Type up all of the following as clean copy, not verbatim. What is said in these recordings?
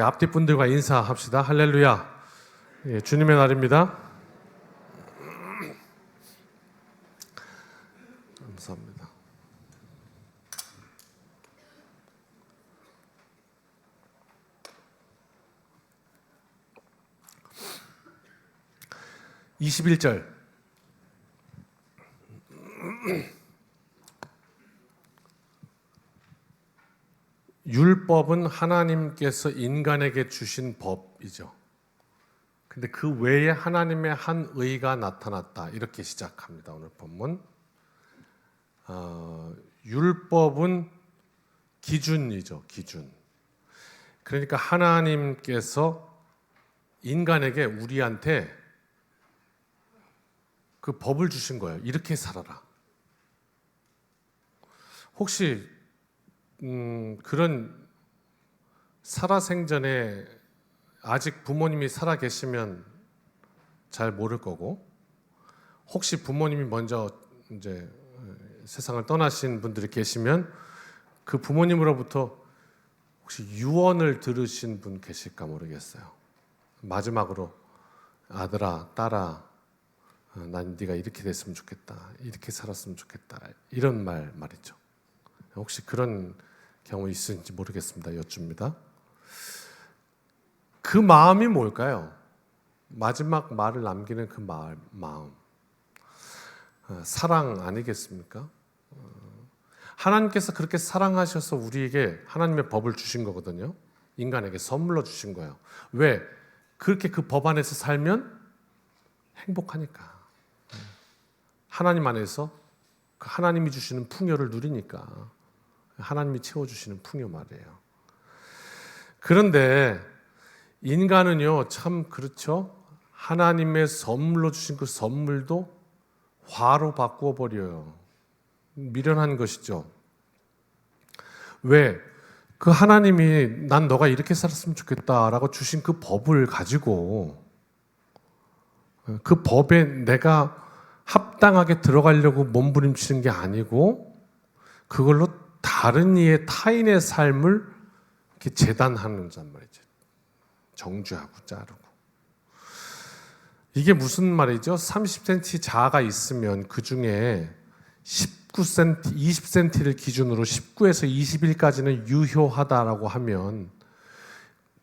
앞뒤 분들과 인사합시다. 할렐루야. 예, 주님의 날입니다. 감사합니다. (21절) 율법은 하나님께서 인간에게 주신 법이죠. 근데 그 외에 하나님의 한 의가 나타났다. 이렇게 시작합니다. 오늘 본문. 율법은 기준이죠. 기준. 그러니까 하나님께서 인간에게, 우리한테 그 법을 주신 거예요. 이렇게 살아라. 혹시 그런 살아생전에 아직 부모님이 살아 계시면 잘 모를 거고, 혹시 부모님이 먼저 이제 세상을 떠나신 분들이 계시면 그 부모님으로부터 혹시 유언을 들으신 분 계실까 모르겠어요. 마지막으로 아들아, 딸아, 난 네가 이렇게 됐으면 좋겠다, 이렇게 살았으면 좋겠다, 이런 말이죠. 혹시 그런 경우 있으신지 모르겠습니다. 여쭙니다. 그 마음이 뭘까요? 마지막 말을 남기는 그 마음. 사랑 아니겠습니까? 하나님께서 그렇게 사랑하셔서 우리에게 하나님의 법을 주신 거거든요. 인간에게 선물로 주신 거예요. 왜? 그렇게 그 법 안에서 살면 행복하니까. 하나님 안에서 그 하나님이 주시는 풍요를 누리니까. 하나님이 채워주시는 풍요 말이에요. 그런데 인간은요, 참 그렇죠. 하나님의 선물로 주신 그 선물도 화로 바꾸어 버려요. 미련한 것이죠. 왜? 그 하나님이 난 너가 이렇게 살았으면 좋겠다라고 주신 그 법을 가지고 그 법에 내가 합당하게 들어가려고 몸부림치는 게 아니고 그걸로 다른 이의 타인의 삶을 이렇게 재단하는 단 말이죠. 정죄하고 자르고. 이게 무슨 말이죠? 30cm 자아가 있으면 그 중에 19cm, 20cm를 기준으로 19에서 20일까지는 유효하다라고 하면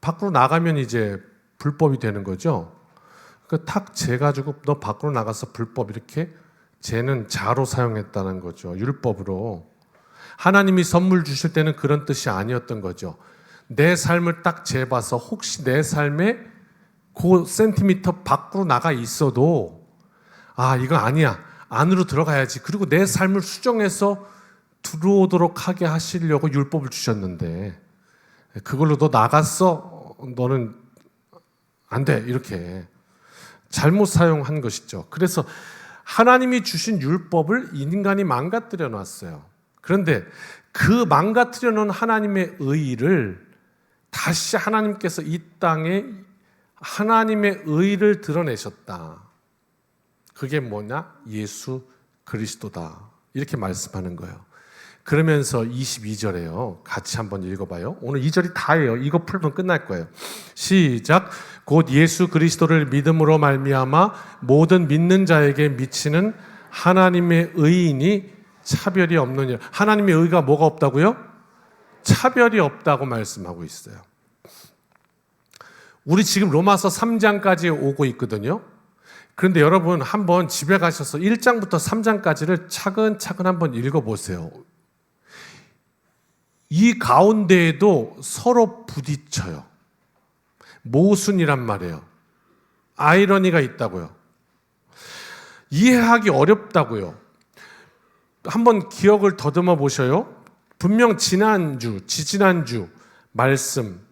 밖으로 나가면 이제 불법이 되는 거죠. 그 탁 재가지고 너 밖으로 나가서 불법 이렇게 재는 자로 사용했다는 거죠. 율법으로. 하나님이 선물 주실 때는 그런 뜻이 아니었던 거죠. 내 삶을 딱 재봐서 혹시 내 삶에 그 센티미터 밖으로 나가 있어도 이거 아니야. 안으로 들어가야지. 그리고 내 삶을 수정해서 들어오도록 하게 하시려고 율법을 주셨는데 그걸로 너 나갔어. 너는 안 돼. 이렇게 잘못 사용한 것이죠. 그래서 하나님이 주신 율법을 인간이 망가뜨려 놨어요. 그런데 그 망가뜨려 놓은 하나님의 의를 다시 하나님께서 이 땅에 하나님의 의를 드러내셨다. 그게 뭐냐? 예수 그리스도다. 이렇게 말씀하는 거예요. 그러면서 22절에요. 같이 한번 읽어봐요. 오늘 2절이 다예요. 이거 풀면 끝날 거예요. 시작. 곧 예수 그리스도를 믿음으로 말미암아 모든 믿는 자에게 미치는 하나님의 의인이 차별이 없느니라. 하나님의 의가 뭐가 없다고요? 차별이 없다고 말씀하고 있어요. 우리 지금 로마서 3장까지 오고 있거든요. 그런데 여러분 한번 집에 가셔서 1장부터 3장까지를 차근차근 한번 읽어보세요. 이 가운데에도 서로 부딪혀요. 모순이란 말이에요. 아이러니가 있다고요. 이해하기 어렵다고요. 한번 기억을 더듬어 보셔요. 분명 지지난주 말씀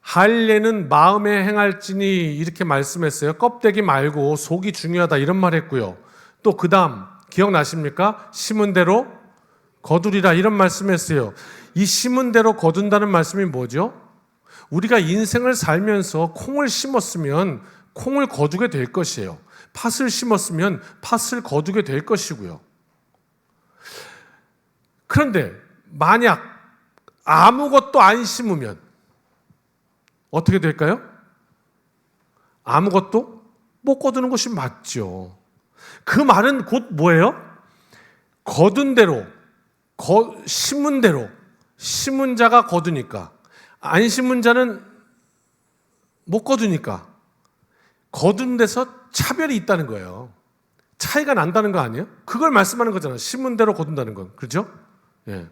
할례는 마음에 행할지니 이렇게 말씀했어요. 껍데기 말고 속이 중요하다 이런 말 했고요. 또 그 다음 기억나십니까? 심은 대로 거두리라 이런 말씀했어요. 이 심은 대로 거둔다는 말씀이 뭐죠? 우리가 인생을 살면서 콩을 심었으면 콩을 거두게 될 것이에요. 팥을 심었으면 팥을 거두게 될 것이고요. 그런데 만약 아무것도 안 심으면 어떻게 될까요? 아무것도 못 거두는 것이 맞죠. 그 말은 곧 뭐예요? 거둔 대로, 심은 대로, 심은 자가 거두니까, 안 심은 자는 못 거두니까, 거둔 데서 차별이 있다는 거예요. 차이가 난다는 거 아니에요? 그걸 말씀하는 거잖아요. 심은 대로 거둔다는 건. 그렇죠? 예.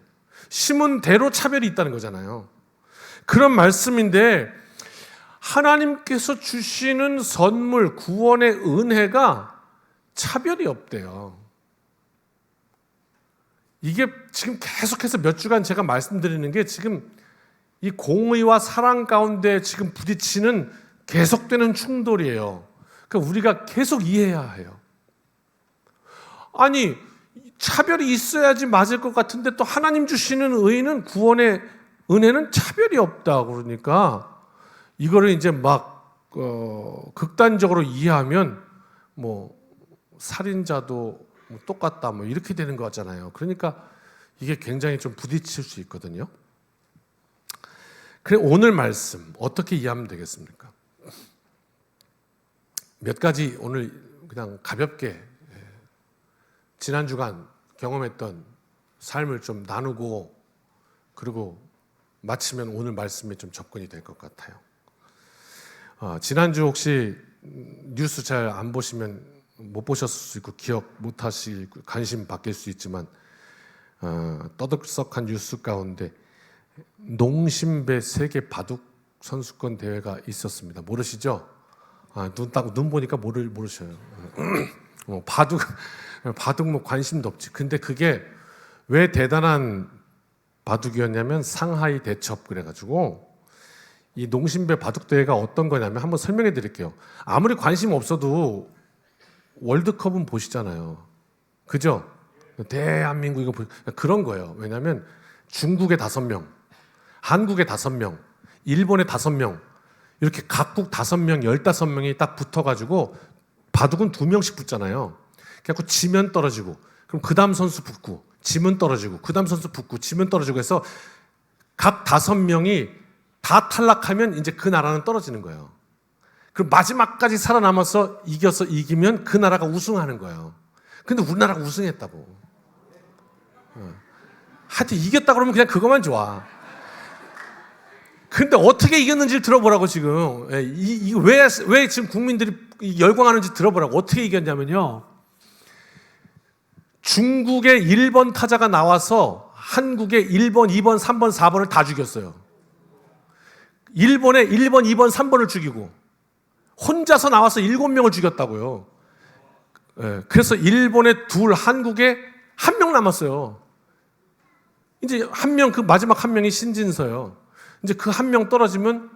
심은 대로 차별이 있다는 거잖아요. 그런 말씀인데 하나님께서 주시는 선물, 구원의 은혜가 차별이 없대요. 이게 지금 계속해서 몇 주간 제가 말씀드리는 게 지금 이 공의와 사랑 가운데 지금 부딪히는 계속되는 충돌이에요. 그러니까 우리가 계속 이해해야 해요. 아니, 차별이 있어야지 맞을 것 같은데 또 하나님 주시는 의는 구원의 은혜는 차별이 없다 그러니까 이거를 이제 막 극단적으로 이해하면 뭐 살인자도 뭐 똑같다 뭐 이렇게 되는 거 같잖아요. 그러니까 이게 굉장히 좀 부딪힐 수 있거든요. 그래 오늘 말씀 어떻게 이해하면 되겠습니까? 몇 가지 오늘 그냥 가볍게 지난 주간 경험했던 삶을 좀 나누고 그리고 마치면 오늘 말씀에 좀 접근이 될 것 같아요. 지난주 혹시 뉴스 잘 안 보시면 못 보셨을 수 있고 기억 못 하실 관심 바뀔 수 있지만 떠들썩한 뉴스 가운데 농심배 세계 바둑 선수권 대회가 있었습니다. 모르시죠? 눈 보니까 모르셔요. 바둑 뭐 관심도 없지. 근데 그게 왜 대단한 바둑이었냐면 상하이 대첩 그래가지고 이 농심배 바둑 대회가 어떤 거냐면 한번 설명해 드릴게요. 아무리 관심 없어도 월드컵은 보시잖아요. 그죠? 대한민국 이거 그런 거예요. 왜냐하면 중국의 5명, 한국의 5명, 일본의 5명 이렇게 각국 5명, 15명이 딱 붙어가지고 바둑은 2명씩 붙잖아요. 그래갖고 지면 떨어지고 그럼 그 다음 선수 붙고 지면 떨어지고 그 다음 선수 붙고 지면 떨어지고 해서 각 5명이 다 탈락하면 이제 그 나라는 떨어지는 거예요. 그럼 마지막까지 살아남아서 이기면 그 나라가 우승하는 거예요. 근데 우리나라가 우승했다고. 하여튼 이겼다 그러면 그냥 그것만 좋아. 근데 어떻게 이겼는지 들어보라고 지금. 왜 지금 국민들이 열광하는지 들어보라고. 어떻게 이겼냐면요. 중국의 1번 타자가 나와서 한국의 1번, 2번, 3번, 4번을 다 죽였어요. 일본의 1번, 2번, 3번을 죽이고 혼자서 나와서 7명을 죽였다고요. 그래서 일본의 2, 한국에 1명 남았어요. 이제 그 마지막 1명이 신진서예요. 이제 그 1명 떨어지면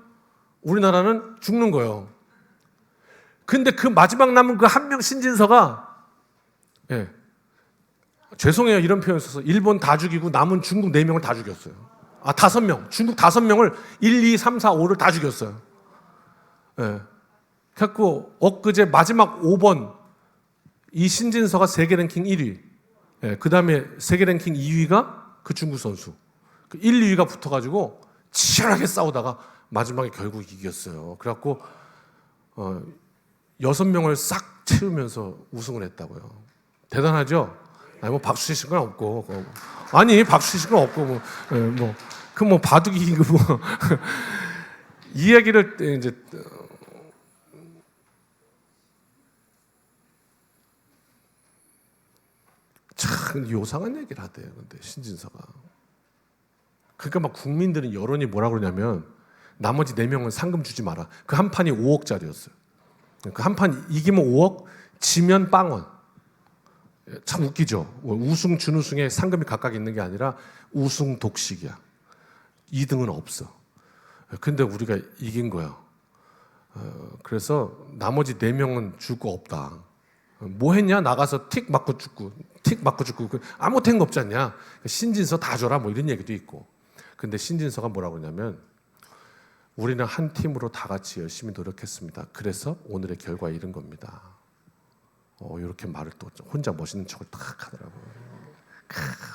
우리나라는 죽는 거예요. 근데 그 마지막 남은 그 1명 신진서가 죄송해요 이런 표현 써서 일본 다 죽이고 남은 중국 4명을 다 죽였어요. 5명 중국 5명을 1, 2, 3, 4, 5를 다 죽였어요. 그래갖고 엊그제 마지막 5번 이 신진서가 세계 랭킹 1위 그 다음에 세계 랭킹 2위가 그 중국 선수 1, 2위가 붙어가지고 치열하게 싸우다가 마지막에 결국 이겼어요. 그래갖고 6명을 싹 채우면서 우승을 했다고요. 대단하죠? 아니 뭐 박수 치실 건 없고 박수 치실 건 없고 뭐 바둑이 이기고 이 얘기를 이제 참 요상한 얘기를 하대요. 근데 신진서가 그러니까 막 국민들은 여론이 뭐라 그러냐면 나머지 4명은 상금 주지 마라. 그 한 판이 5억짜리였어요. 그 한 판 이기면 5억, 지면 빵원. 참 웃기죠. 우승, 준우승에 상금이 각각 있는 게 아니라 우승 독식이야. 2등은 없어. 근데 우리가 이긴 거야. 그래서 나머지 4명은 줄 거 없다. 뭐 했냐? 나가서 틱 맞고 죽고 아무 못한 거 없지 않냐? 신진서 다 줘라 뭐 이런 얘기도 있고. 근데 신진서가 뭐라고 하냐면 우리는 한 팀으로 다 같이 열심히 노력했습니다. 그래서 오늘의 결과에 이른 겁니다. 이렇게 말을 또 혼자 멋있는 척을 딱 하더라고요.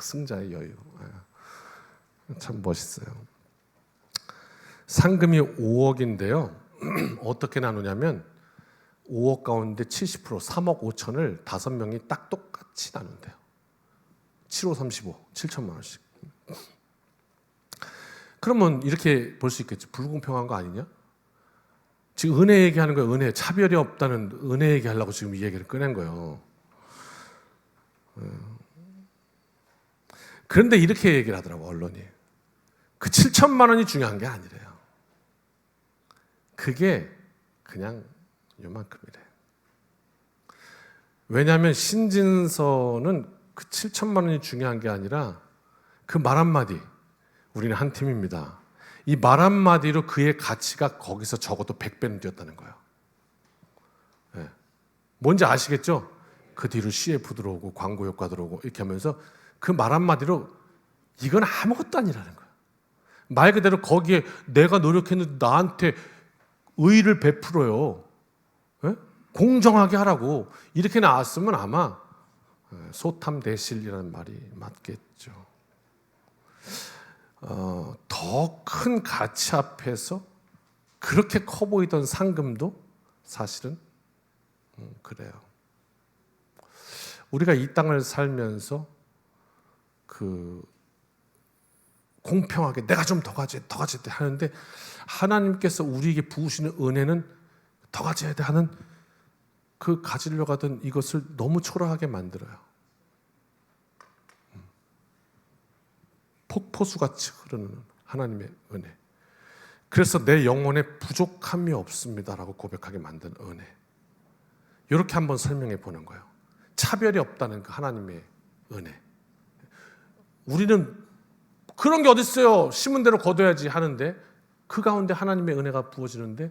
승자의 여유. 참 멋있어요. 상금이 5억인데요. 어떻게 나누냐면 5억 가운데 70% 3억 5천을 5명이 딱 똑같이 나눈대요. 7, 5, 35, 7천만 원씩. 그러면 이렇게 볼 수 있겠죠. 불공평한 거 아니냐? 지금 은혜 얘기하는 거예요. 은혜. 차별이 없다는 은혜 얘기하려고 지금 이 얘기를 꺼낸 거예요. 그런데 이렇게 얘기를 하더라고, 언론이. 그 7천만 원이 중요한 게 아니래요. 그게 그냥 요만큼이래. 왜냐하면 신진서는 그 7천만 원이 중요한 게 아니라 그 말 한마디, 우리는 한 팀입니다. 이 말 한마디로 그의 가치가 거기서 적어도 100배는 뛰었다는 거예요. 네. 뭔지 아시겠죠? 그 뒤로 CF 들어오고 광고 효과 들어오고 이렇게 하면서 그 말 한마디로 이건 아무것도 아니라는 거예요. 말 그대로 거기에 내가 노력했는데 나한테 의의를 베풀어요. 네? 공정하게 하라고 이렇게 나왔으면 아마 소탐대실이라는 말이 맞겠죠. 더 큰 가치 앞에서 그렇게 커 보이던 상금도 사실은 그래요. 우리가 이 땅을 살면서 그 공평하게 내가 좀 더 가져야 돼 하는데 하나님께서 우리에게 부으시는 은혜는 더 가져야 돼 하는 그 가지려고 하던 이것을 너무 초라하게 만들어요. 폭포수같이 흐르는 하나님의 은혜. 그래서 내 영혼에 부족함이 없습니다라고 고백하게 만든 은혜. 이렇게 한번 설명해 보는 거예요. 차별이 없다는 그 하나님의 은혜. 우리는 그런 게 어디 있어요? 심은 대로 거둬야지 하는데 그 가운데 하나님의 은혜가 부어지는데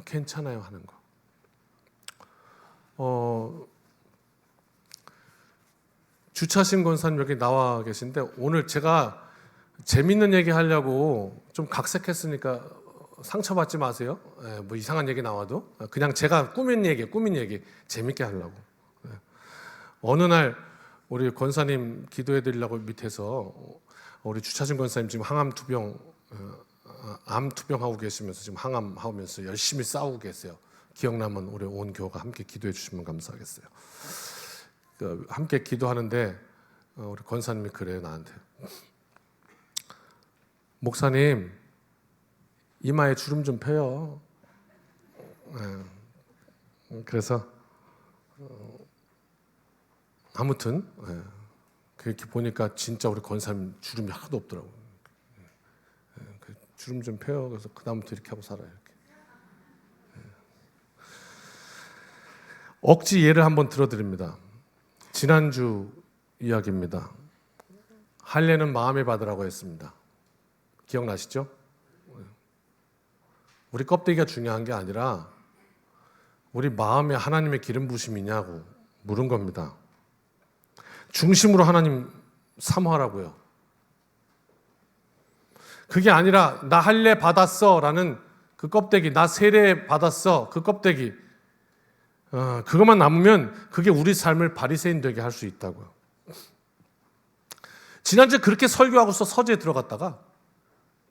괜찮아요 하는 거. 주차신 권사님 여기 나와 계신데 오늘 제가 재밌는 얘기 하려고 좀 각색했으니까 상처받지 마세요. 뭐 이상한 얘기 나와도 그냥 제가 꾸민 얘기 재밌게 하려고. 어느 날 우리 권사님 기도해 드리려고 밑에서 우리 주차신 권사님 지금 암 투병하고 계시면서 지금 항암 하면서 열심히 싸우고 계세요. 기억나면 우리 온 교회가 함께 기도해 주시면 감사하겠어요. 함께 기도하는데 우리 권사님이 그래요 나한테. 목사님 이마에 주름 좀 펴요. 그래서 아무튼 그렇게 보니까 진짜 우리 권사님 주름이 하나도 없더라고요. 주름 좀 펴요. 그래서 그다음부터 이렇게 하고 살아요. 이렇게. 억지 예를 한번 들어드립니다. 지난주 이야기입니다. 할례는 마음에 받으라고 했습니다. 기억나시죠? 우리 껍데기가 중요한 게 아니라 우리 마음에 하나님의 기름 부으심이냐고 물은 겁니다. 중심으로 하나님 사모하라고요. 그게 아니라 나 할례 받았어 라는 그 껍데기, 나 세례 받았어 그 껍데기, 그것만 남으면 그게 우리 삶을 바리새인 되게 할 수 있다고요. 지난주에 그렇게 설교하고서 서재에 들어갔다가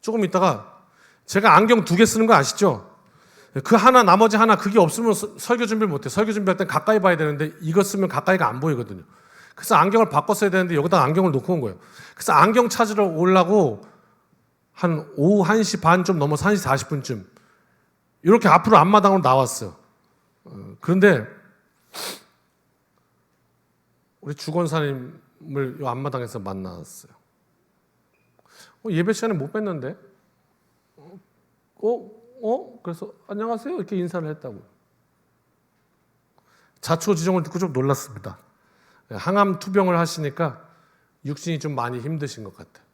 조금 있다가 제가 안경 2개 쓰는 거 아시죠? 그 하나 나머지 하나 그게 없으면 설교 준비를 못해. 설교 준비할 땐 가까이 봐야 되는데 이거 쓰면 가까이가 안 보이거든요. 그래서 안경을 바꿨어야 되는데 여기다 안경을 놓고 온 거예요. 그래서 안경 찾으러 오려고 한 오후 1시 반 좀 넘어서 1시 40분쯤 이렇게 앞으로 앞마당으로 나왔어요. 그런데 우리 주권사님을 이 앞마당에서 만났어요. 예배 시간에 못 뵀는데 그래서 안녕하세요 이렇게 인사를 했다고요. 자초지종을 듣고 좀 놀랐습니다. 항암 투병을 하시니까 육신이 좀 많이 힘드신 것 같아요.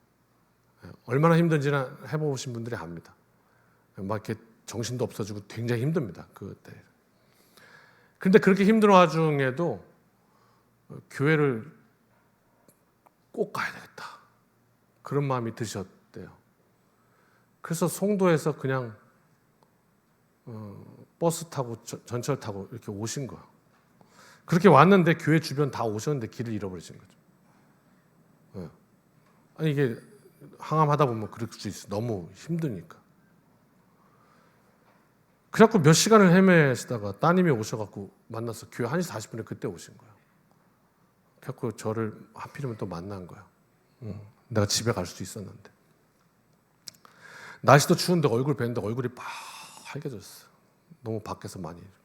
얼마나 힘든지는 해보신 분들이 압니다. 막 이렇게 정신도 없어지고 굉장히 힘듭니다. 그때. 그런데 그렇게 힘든 와중에도 교회를 꼭 가야 되겠다. 그런 마음이 드셨대요. 그래서 송도에서 그냥 버스 타고 전철 타고 이렇게 오신 거예요. 그렇게 왔는데 교회 주변 다 오셨는데 길을 잃어버리신 거죠. 아니 이게 항암하다 보면 그럴 수 있어. 너무 힘드니까. 그래갖고 몇 시간을 헤매시다가 따님이 오셔갖고 만나서 교회 1시 40분에 그때 오신 거예요. 그래갖고 저를 하필이면 또 만난 거예요. 내가 집에 갈 수도 있었는데. 날씨도 추운데 얼굴 뵀는데 얼굴이 빨개졌어요. 너무 밖에서 많이 이렇게.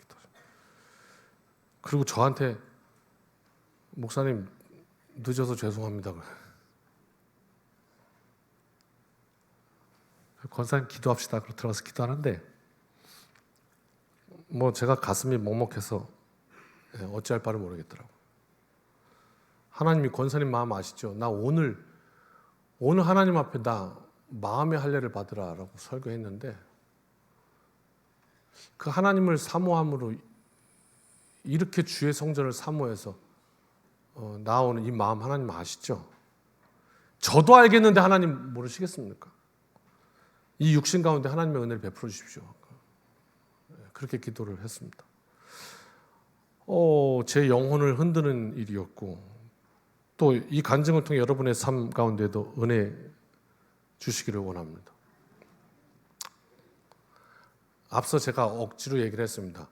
그리고 저한테 목사님 늦어서 죄송합니다. 권사님 기도합시다. 그러고 들어가서 기도하는데 뭐 제가 가슴이 먹먹해서 어찌할 바를 모르겠더라고요. 하나님이 권사님 마음 아시죠? 나 오늘 하나님 앞에 나 마음의 할례를 받으라라고 설교했는데 그 하나님을 사모함으로 이렇게 주의 성전을 사모해서 나오는 이 마음 하나님 아시죠? 저도 알겠는데 하나님 모르시겠습니까? 이 육신 가운데 하나님의 은혜를 베풀어 주십시오. 그렇게 기도를 했습니다. 제 영혼을 흔드는 일이었고 또 이 간증을 통해 여러분의 삶 가운데도 은혜 주시기를 원합니다. 앞서 제가 억지로 얘기를 했습니다.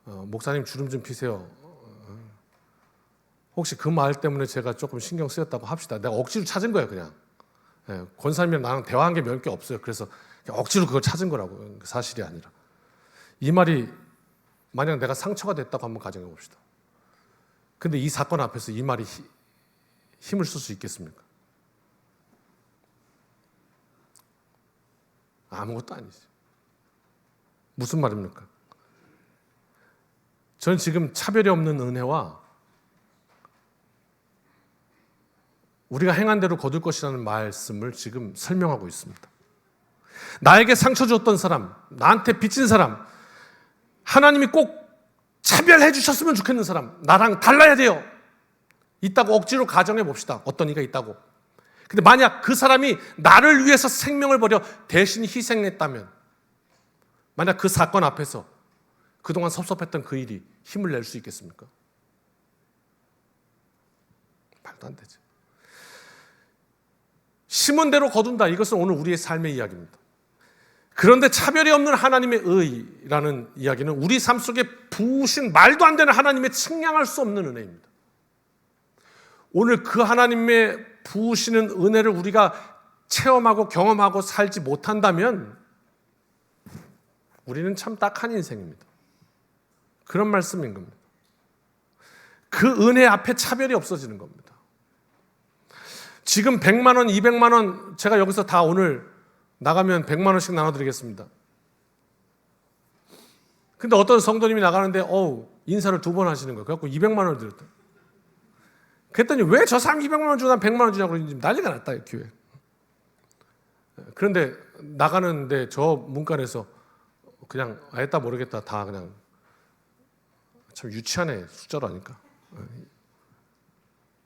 목사님 주름 좀 피세요. 혹시 그 말 때문에 제가 조금 신경 쓰였다고 합시다. 내가 억지로 찾은 거예요, 그냥. 권사님이랑 나랑 대화한 게 몇 개 없어요. 그래서 억지로 그걸 찾은 거라고요. 사실이 아니라. 이 말이 만약 내가 상처가 됐다고 한번 가정해 봅시다. 근데 이 사건 앞에서 이 말이 힘을 쓸 수 있겠습니까? 아무것도 아니지. 무슨 말입니까? 저는 지금 차별이 없는 은혜와 우리가 행한 대로 거둘 것이라는 말씀을 지금 설명하고 있습니다. 나에게 상처 줬던 사람, 나한테 빚진 사람, 하나님이 꼭 차별해 주셨으면 좋겠는 사람, 나랑 달라야 돼요. 있다고 억지로 가정해 봅시다. 어떤 이가 있다고. 근데 만약 그 사람이 나를 위해서 생명을 버려 대신 희생했다면, 만약 그 사건 앞에서 그동안 섭섭했던 그 일이 힘을 낼 수 있겠습니까? 말도 안 되지. 심은 대로 거둔다. 이것은 오늘 우리의 삶의 이야기입니다. 그런데 차별이 없는 하나님의 의라는 이야기는 우리 삶 속에 부으신 말도 안 되는 하나님의 측량할 수 없는 은혜입니다. 오늘 그 하나님의 부으시는 은혜를 우리가 체험하고 경험하고 살지 못한다면 우리는 참 딱한 인생입니다. 그런 말씀인 겁니다. 그 은혜 앞에 차별이 없어지는 겁니다. 지금 100만 원, 200만 원 제가 여기서 다 오늘 나가면 100만 원씩 나눠드리겠습니다. 근데 어떤 성도님이 나가는데 인사를 2번 하시는 거예요. 그래갖고 200만 원을 드렸다. 그랬더니 왜 저 사람 200만 원 주고 난 100만 원 주냐고 그러는지 난리가 났다, 교회. 그런데 나가는데 저 문간에서 그냥 알겠다 모르겠다 다 그냥 참 유치하네, 숫자로 하니까.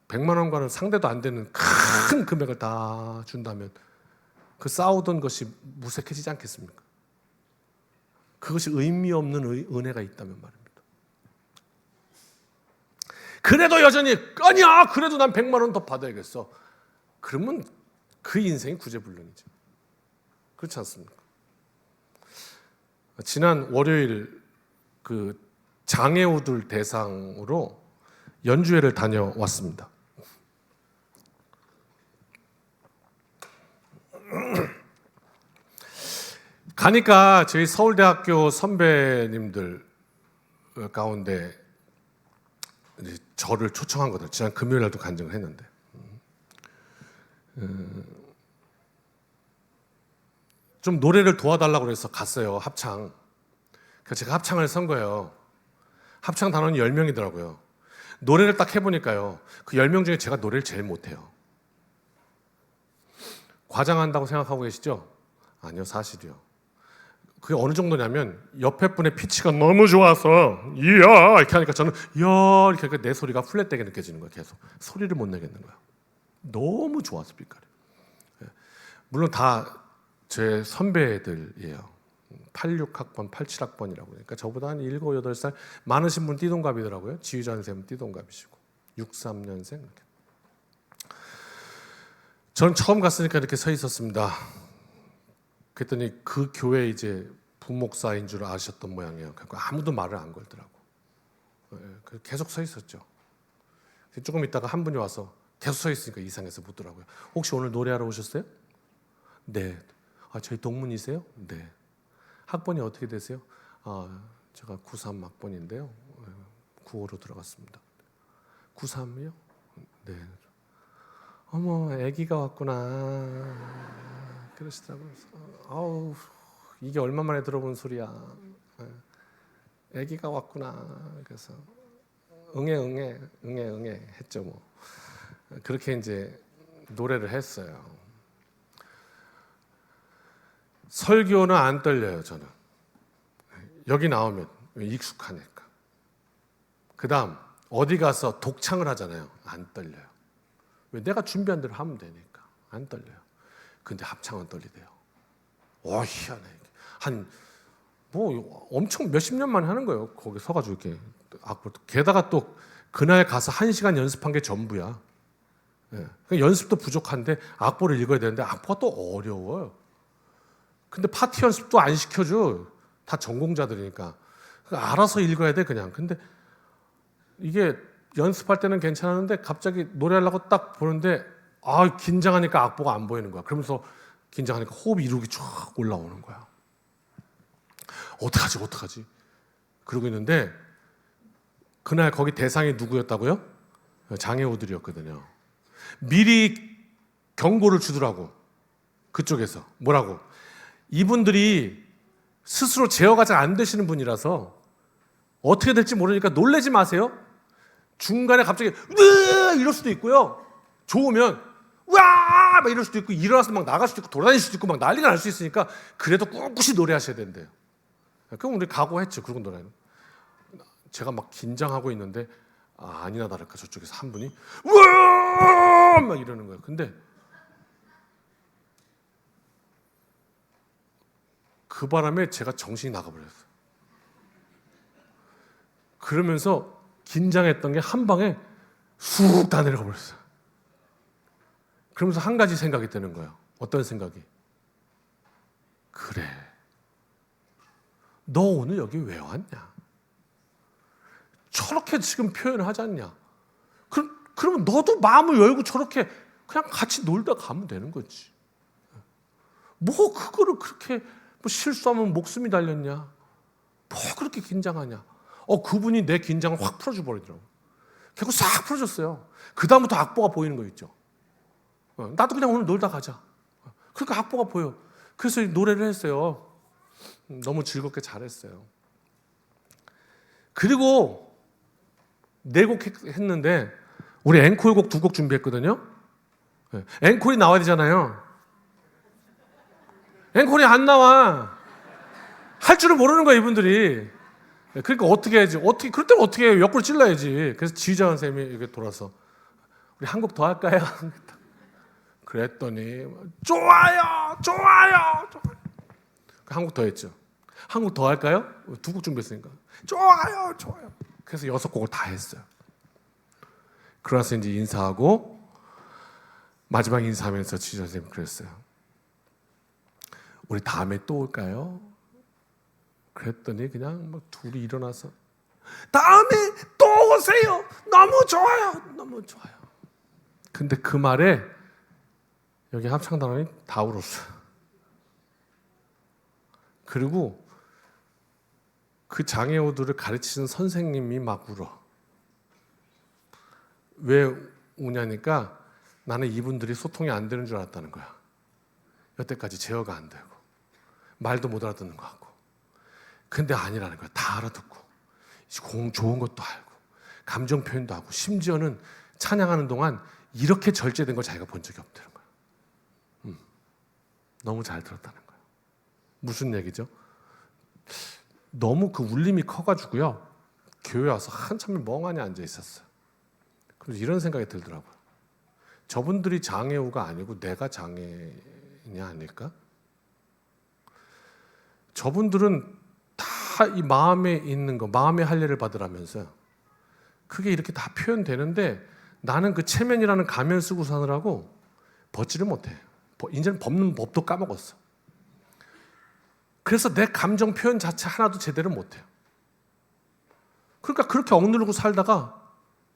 100만 원과는 상대도 안 되는 큰 금액을 다 준다면 그 싸우던 것이 무색해지지 않겠습니까? 그것이 의미 없는 은혜가 있다면 말입니다. 그래도 여전히 아니야, 그래도 난 100만 원 더 받아야겠어. 그러면 그 인생이 구제불능이죠. 그렇지 않습니까? 지난 월요일 그 장애우들 대상으로 연주회를 다녀왔습니다. 가니까 저희 서울대학교 선배님들 가운데 이제 저를 초청한 거들. 지난 금요일 날도 간증을 했는데 좀 노래를 도와달라고 그래서 갔어요. 합창. 그래서 제가 합창을 선 거예요. 합창 단원이 10명이더라고요. 노래를 딱 해보니까요, 그 10명 중에 제가 노래를 제일 못해요. 과장한다고 생각하고 계시죠? 아니요, 사실이요. 그게 어느 정도냐면 옆에 분의 피치가 너무 좋아서 이야 이렇게 하니까 저는 이야 이렇게 하니까 내 소리가 플랫되게 느껴지는 거예요. 계속 소리를 못 내겠는 거예요. 너무 좋아서 빛깔이. 물론 다 제 선배들이에요. 86학번, 87학번이라고. 그러니까 저보다 한 7, 8살 많으신 분 띠동갑이더라고요. 지휘자 선생님은 띠동갑이시고 63년생 이렇게. 저는 처음 갔으니까 이렇게 서 있었습니다. 그랬더니 그 교회 이제 부목사인 줄 아셨던 모양이에요. 그러니까 아무도 말을 안 걸더라고. 계속 서 있었죠. 조금 있다가 한 분이 와서 계속 서 있으니까 이상해서 묻더라고요. 혹시 오늘 노래하러 오셨어요? 네. 저희 동문이세요? 네. 학번이 어떻게 되세요? 제가 93 학번인데요. 95로 들어갔습니다. 93이요? 네. 어머, 아기가 왔구나. 그러시더라고요. 아우, 이게 얼마 만에 들어본 소리야. 아기가 왔구나. 그래서 응애 했죠 뭐. 그렇게 이제 노래를 했어요. 설교는 안 떨려요 저는. 여기 나오면 익숙하니까. 그 다음 어디 가서 독창을 하잖아요. 안 떨려요. 왜? 내가 준비한 대로 하면 되니까 안 떨려요. 근데 합창은 떨리대요. 희한해. 뭐 엄청 몇십 년 만에 하는 거예요. 거기 서가지고 이렇게 악보. 게다가 또 그날 가서 1시간 연습한 게 전부야. 연습도 부족한데 악보를 읽어야 되는데 악보가 또 어려워요. 근데 파티 연습도 안 시켜줘. 다 전공자들이니까. 알아서 읽어야 돼 그냥. 근데 이게 연습할 때는 괜찮았는데 갑자기 노래하려고 딱 보는데 긴장하니까 악보가 안 보이는 거야. 그러면서 긴장하니까 호흡 이룩이 쫙 올라오는 거야. 어떡하지? 그러고 있는데 그날 거기 대상이 누구였다고요? 장애우들이었거든요. 미리 경고를 주더라고. 그쪽에서. 뭐라고? 이분들이 스스로 제어가 잘 안 되시는 분이라서 어떻게 될지 모르니까 놀라지 마세요. 중간에 갑자기 이럴 수도 있고요. 좋으면 와! 막 이럴 수도 있고 일어나서 막 나갈 수도 있고 돌아다닐 수도 있고 막 난리가 날 수 있으니까 그래도 꿋꿋이 노래하셔야 된대요. 그럼 우리 각오했죠. 그러고 노래는. 제가 막 긴장하고 있는데 아니나 다를까 저쪽에서 한 분이 와! 막 이러는 거예요. 근데 그 바람에 제가 정신이 나가버렸어요. 그러면서 긴장했던 게 한 방에 쑥 다 내려가 버렸어요. 그러면서 한 가지 생각이 드는 거예요. 어떤 생각이? 그래. 너 오늘 여기 왜 왔냐? 저렇게 지금 표현을 하지 않냐? 그러면 너도 마음을 열고 저렇게 그냥 같이 놀다 가면 되는 거지. 뭐 그거를 그렇게 뭐 실수하면 목숨이 달렸냐? 뭐 그렇게 긴장하냐? 그분이 내 긴장을 확 풀어줘 버리더라고. 결국 싹 풀어줬어요. 그 다음부터 악보가 보이는 거 있죠. 나도 그냥 오늘 놀다 가자. 그러니까 악보가 보여. 그래서 노래를 했어요. 너무 즐겁게 잘했어요. 그리고 네 곡 했는데 우리 앵콜곡 2곡 준비했거든요. 앵콜이 나와야 되잖아요. 앵콜이 안 나와. 할 줄은 모르는 거야 이분들이. 그러니까 어떻게 해야지? 그럴 때는 어떻게 해요? 옆구리 찔러야지. 그래서 지휘자 선생님이 이렇게 돌아서 우리 한 곡 더 할까요? 그랬더니 좋아요. 한 곡 더 했죠. 한 곡 더 할까요? 2곡 준비했으니까 좋아요. 그래서 6곡을 다 했어요. 그러나서 이제 인사하고 마지막 인사하면서 지휘자 선생님 그랬어요. 우리 다음에 또 올까요? 그랬더니 그냥 막 둘이 일어나서 다음에 또 오세요. 너무 좋아요. 근데 그 말에 여기 합창단원이 다 울었어요. 그리고 그 장애우들을 가르치는 선생님이 막 울어. 왜 우냐니까 나는 이분들이 소통이 안 되는 줄 알았다는 거야. 여태까지 제어가 안 되고 말도 못 알아듣는 것 같고. 근데 아니라는 거야. 다 알아듣고 좋은 것도 알고 감정 표현도 하고 심지어는 찬양하는 동안 이렇게 절제된 걸 자기가 본 적이 없다는 거야. 너무 잘 들었다는 거야. 무슨 얘기죠? 너무 그 울림이 커가지고요. 교회 와서 한참 멍하니 앉아 있었어요. 그래서 이런 생각이 들더라고요. 저분들이 장애우가 아니고 내가 장애냐 아닐까? 저분들은 다 이 마음에 있는 거, 마음의 할례를 받으라면서요. 그게 이렇게 다 표현되는데 나는 그 체면이라는 가면 쓰고 사느라고 벗지를 못해. 이제는 벗는 법도 까먹었어. 그래서 내 감정 표현 자체 하나도 제대로 못해요. 그러니까 그렇게 억누르고 살다가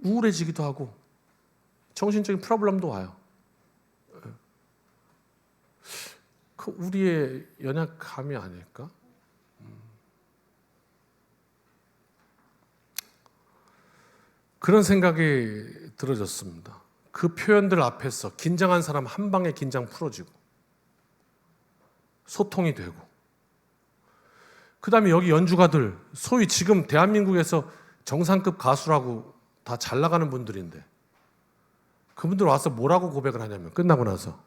우울해지기도 하고 정신적인 프로블럼도 와요. 그 우리의 연약함이 아닐까? 그런 생각이 들어졌습니다. 그 표현들 앞에서 긴장한 사람 한 방에 긴장 풀어지고 소통이 되고, 그 다음에 여기 연주가들 소위 지금 대한민국에서 정상급 가수라고 다 잘 나가는 분들인데 그분들 와서 뭐라고 고백을 하냐면, 끝나고 나서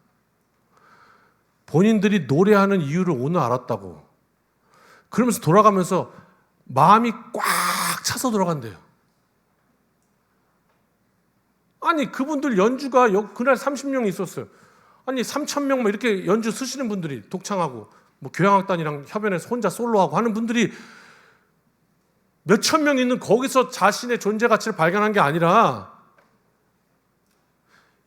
본인들이 노래하는 이유를 오늘 알았다고 그러면서 돌아가면서 마음이 꽉 차서 돌아간대요. 아니 그분들 연주가 그날 30명이 있었어요. 아니 3,000명 뭐 이렇게 연주 쓰시는 분들이 독창하고 뭐 교향악단이랑 협연해서 혼자 솔로하고 하는 분들이 몇천 명 있는 거기서 자신의 존재 가치를 발견한 게 아니라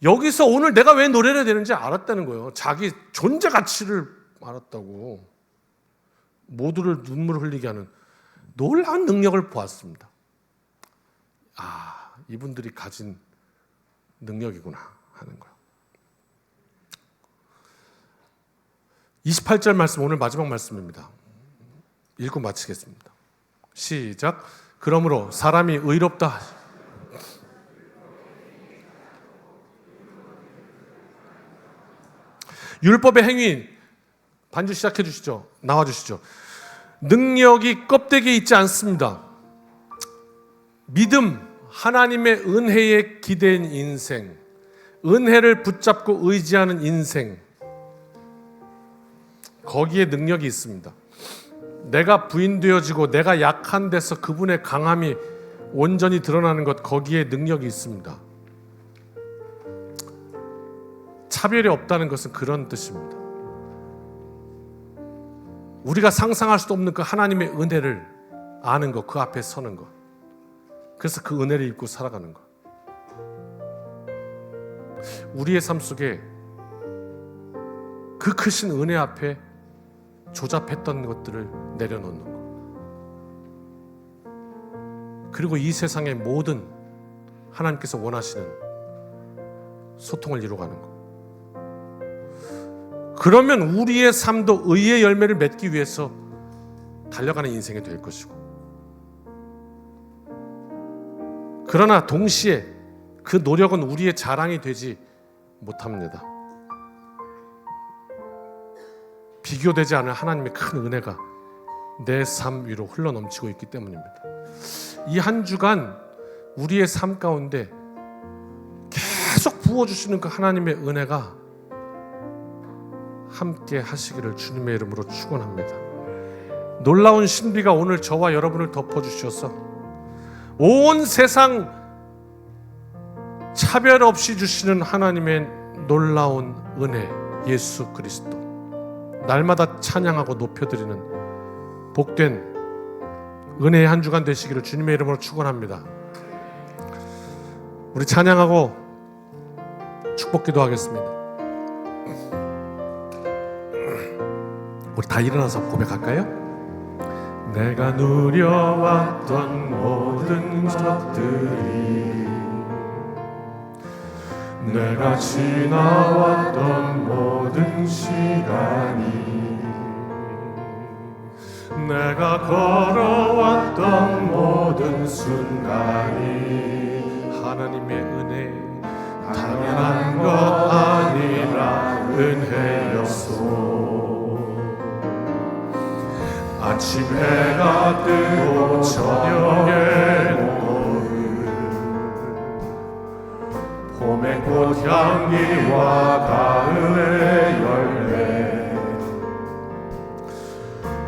여기서 오늘 내가 왜 노래를 해야 되는지 알았다는 거예요. 자기 존재 가치를 알았다고. 모두를 눈물을 흘리게 하는 놀라운 능력을 보았습니다. 아, 이분들이 가진 능력이구나 하는 거예요. 28절 말씀, 오늘 마지막 말씀입니다. 읽고 마치겠습니다. 시작. 그러므로 사람이 의롭다. 율법의 행위, 반주 시작해 주시죠. 나와 주시죠. 능력이 껍데기에 있지 않습니다. 믿음, 하나님의 은혜에 기댄 인생, 은혜를 붙잡고 의지하는 인생, 거기에 능력이 있습니다. 내가 부인되어지고 내가 약한 데서 그분의 강함이 온전히 드러나는 것, 거기에 능력이 있습니다. 차별이 없다는 것은 그런 뜻입니다. 우리가 상상할 수도 없는 그 하나님의 은혜를 아는 것, 그 앞에 서는 것, 그래서 그 은혜를 입고 살아가는 것. 우리의 삶 속에 그 크신 은혜 앞에 조잡했던 것들을 내려놓는 것, 그리고 이 세상의 모든 하나님께서 원하시는 소통을 이루어가는 것. 그러면 우리의 삶도 의의 열매를 맺기 위해서 달려가는 인생이 될 것이고, 그러나 동시에 그 노력은 우리의 자랑이 되지 못합니다. 비교되지 않을 하나님의 큰 은혜가 내 삶 위로 흘러넘치고 있기 때문입니다. 이 한 주간 우리의 삶 가운데 계속 부어주시는 그 하나님의 은혜가 함께 하시기를 주님의 이름으로 축원합니다. 놀라운 신비가 오늘 저와 여러분을 덮어주셔서 온 세상 차별 없이 주시는 하나님의 놀라운 은혜, 예수 그리스도, 날마다 찬양하고 높여드리는 복된 은혜의 한 주간 되시기를 주님의 이름으로 축원합니다. 우리 찬양하고 축복 기도하겠습니다. 우리 다 일어나서 고백할까요? 내가 누려왔던 모든 것들이, 내가 지나왔던 모든 시간이, 내가 걸어왔던 모든 순간이 하나님의 은혜, 당연한 것 아니라 은혜였소. 아침 해가 뜨고 저녁에 노을, 봄의 꽃향기와 가을의 열매,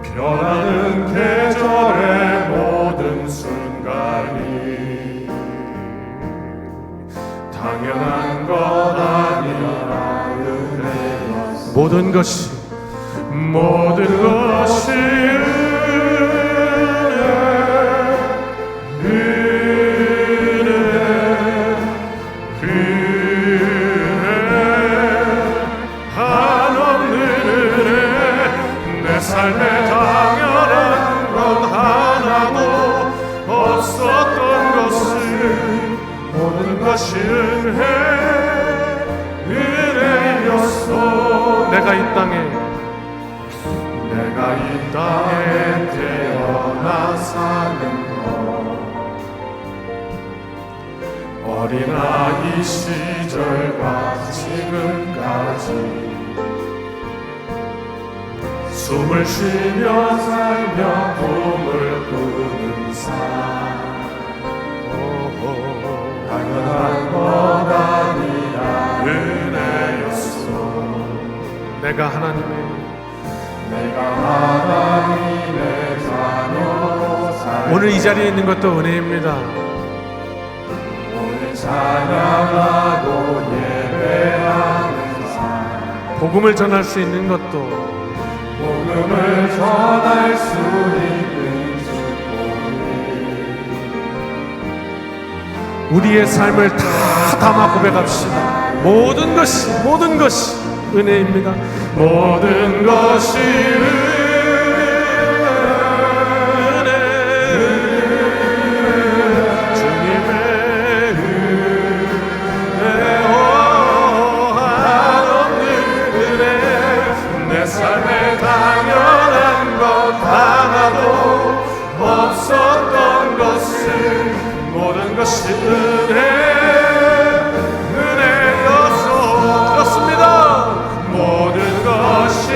변하는 계절의 모든 순간이 당연한 것 아니라 은혜였소. 모든 것이 한없는 은혜, 내 삶에 것이 은혜였소. 내가 이 땅에 태어나 사는 것, 어린아이 시절과 지금까지 숨을 쉬며 살며 꿈을 꾸는 삶, 당연한 것 아니라 은혜였소. 내가 하나님의 자녀로 살고, 오늘 이 자리에 있는 것도 은혜입니다. 오늘 찬양하고 예배하는 삶, 복음을 전할 수 있는 것도, 복음을 전할 수 있는 축복이, 우리의 삶을 다 담아 고백합시다. 모든 것이 은혜입니다. 모든 것이 은혜, 주님의 은혜, 한없는 은혜. 내 삶에 당연한 것 하나도 없었던 것을, 모든 것이 은혜였소. 그렇습니다. 모든 것이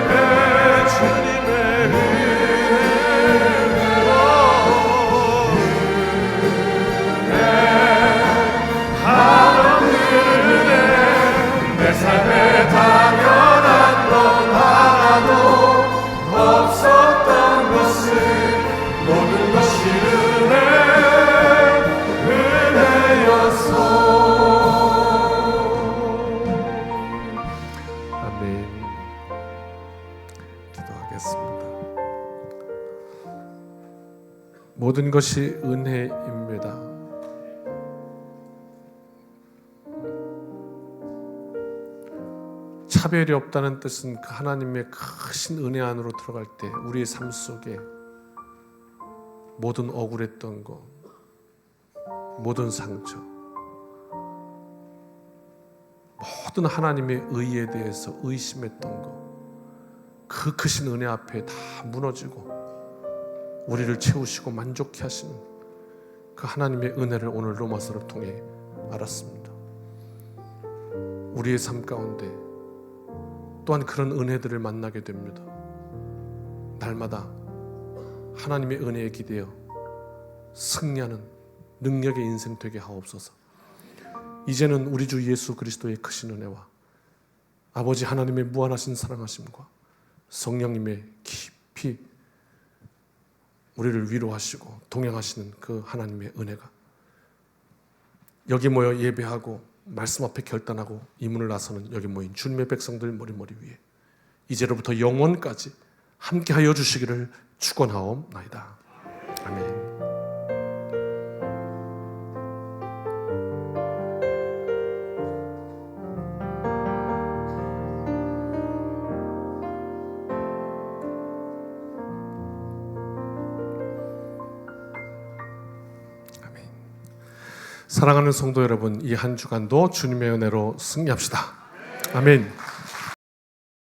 은혜, 주님의 은혜, 한없는 은혜. 내 삶에 당연한 것 하나도 없었던 것을, 모든 것이 은혜였소. 아멘. 기도하겠습니다. 모든 것이 은혜입니다. 차별이 없다는 뜻은 그 하나님의 크신 은혜 안으로 들어갈 때 우리의 삶 속에 모든 억울했던 것, 모든 상처, 모든 하나님의 의에 대해서 의심했던 것, 그 크신 은혜 앞에 다 무너지고 우리를 채우시고 만족케 하시는 그 하나님의 은혜를 오늘 로마서를 통해 알았습니다. 우리의 삶 가운데 또한 그런 은혜들을 만나게 됩니다. 날마다 하나님의 은혜에 기대어 승리하는 능력의 인생 되게 하옵소서. 이제는 우리 주 예수 그리스도의 크신 은혜와 아버지 하나님의 무한하신 사랑하심과 성령님의 깊이 우리를 위로하시고 동행하시는 그 하나님의 은혜가 여기 모여 예배하고 말씀 앞에 결단하고 이문을 나서는 여기 모인 주님의 백성들 머리머리 위에 이제로부터 영원까지 함께하여 주시기를 축원하옵나이다. 아멘. 사랑하는 성도 여러분, 이 한 주간도 주님의 은혜로 승리합시다. 아멘.